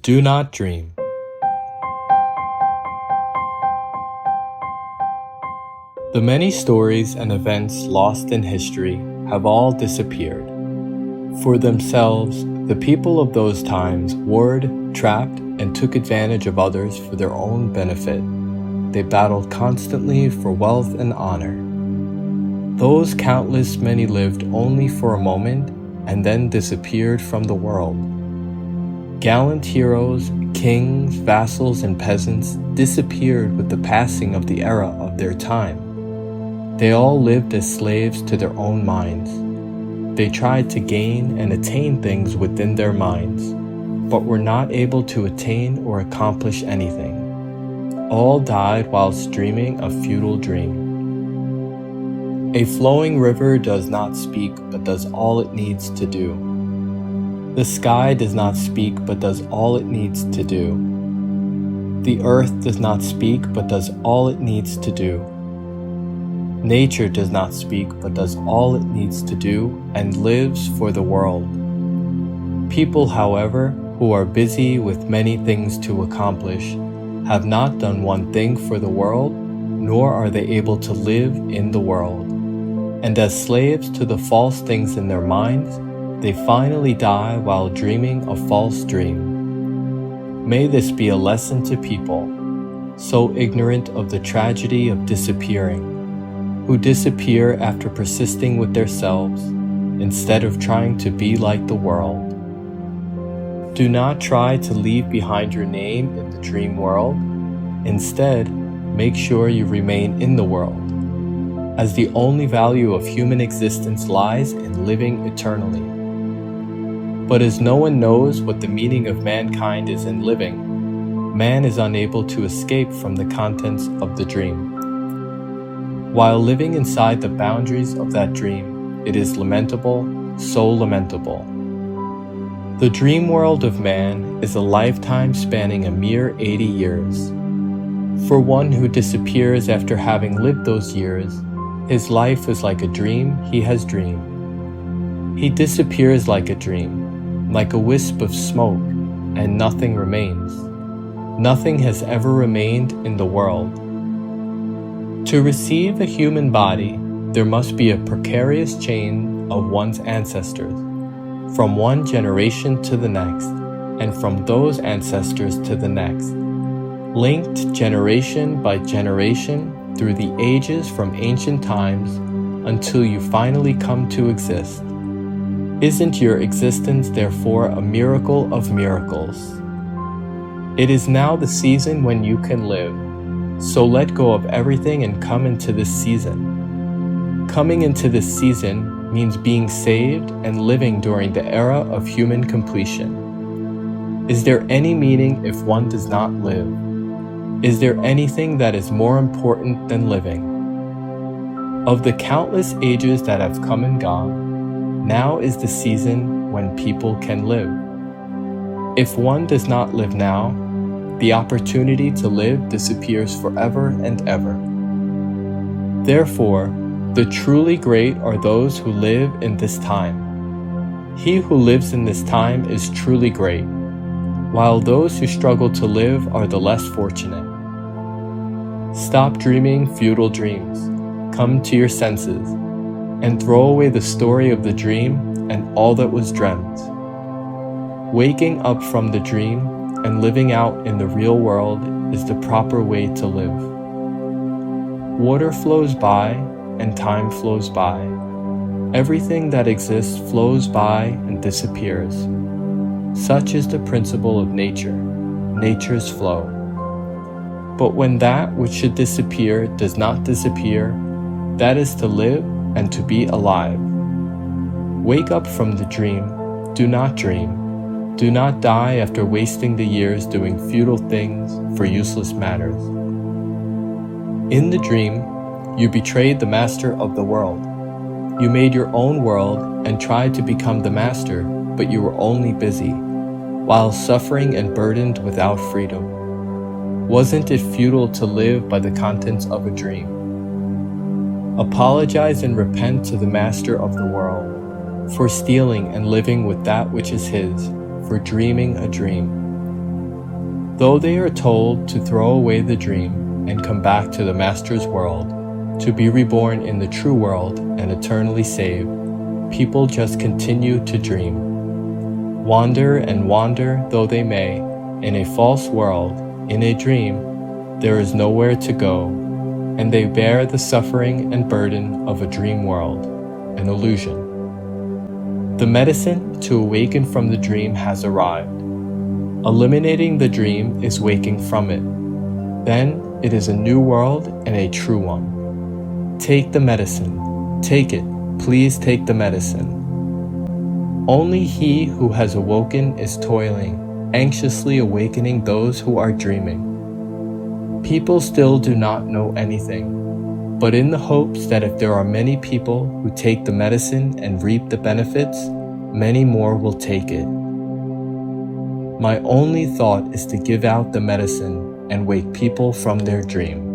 Do not dream. The many stories and events lost in history have all disappeared. For themselves, the people of those times warred, trapped, and took advantage of others for their own benefit. They battled constantly for wealth and honor. Those countless many lived only for a moment and then disappeared from the world. Gallant heroes, kings, vassals, and peasants disappeared with the passing of the era of their time. They all lived as slaves to their own minds. They tried to gain and attain things within their minds, but were not able to attain or accomplish anything. All died whilst dreaming a futile dream. A flowing river does not speak, but does all it needs to do. The sky does not speak, but does all it needs to do. The earth does not speak, but does all it needs to do. Nature does not speak, but does all it needs to do and lives for the world. People, however, who are busy with many things to accomplish, have not done one thing for the world, nor are they able to live in the world. And as slaves to the false things in their minds, they finally die while dreaming a false dream. May this be a lesson to people, so ignorant of the tragedy of disappearing, who disappear after persisting with themselves, instead of trying to be like the world. Do not try to leave behind your name in the dream world. Instead, make sure you remain in the world, as the only value of human existence lies in living eternally. But as no one knows what the meaning of mankind is in living, man is unable to escape from the contents of the dream. While living inside the boundaries of that dream, it is lamentable, so lamentable. The dream world of man is a lifetime spanning a mere 80 years. For one who disappears after having lived those years, his life is like a dream he has dreamed. He disappears like a dream, like a wisp of smoke, and nothing remains. Nothing has ever remained in the world. To receive a human body, there must be a precarious chain of one's ancestors, from one generation to the next, and from those ancestors to the next, linked generation by generation through the ages from ancient times until you finally come to exist. Isn't your existence therefore a miracle of miracles? It is now the season when you can live. So let go of everything and come into this season. Coming into this season means being saved and living during the era of human completion. Is there any meaning if one does not live? Is there anything that is more important than living? Of the countless ages that have come and gone, now is the season when people can live. If one does not live now, the opportunity to live disappears forever and ever. Therefore, the truly great are those who live in this time. He who lives in this time is truly great, while those who struggle to live are the less fortunate. Stop dreaming futile dreams, come to your senses, and throw away the story of the dream and all that was dreamt. Waking up from the dream and living out in the real world is the proper way to live. Water flows by and time flows by. Everything that exists flows by and disappears. Such is the principle of nature, nature's flow. But when that which should disappear does not disappear, that is to live and to be alive. Wake up from the dream, do not dream. Do not die after wasting the years doing futile things for useless matters. In the dream, you betrayed the master of the world. You made your own world and tried to become the master, but you were only busy, while suffering and burdened without freedom. Wasn't it futile to live by the contents of a dream? Apologize and repent to the master of the world for stealing and living with that which is his, for dreaming a dream. Though they are told to throw away the dream and come back to the Master's world, to be reborn in the true world and eternally saved, people just continue to dream. Wander and wander though they may, in a false world, in a dream, there is nowhere to go, and they bear the suffering and burden of a dream world, an illusion. The medicine to awaken from the dream has arrived. Eliminating the dream is waking from it. Then it is a new world and a true one. Take the medicine. Take it. Please take the medicine. Only he who has awoken is toiling, anxiously awakening those who are dreaming. People still do not know anything, but in the hopes that if there are many people who take the medicine and reap the benefits, many more will take it. My only thought is to give out the medicine and wake people from their dream.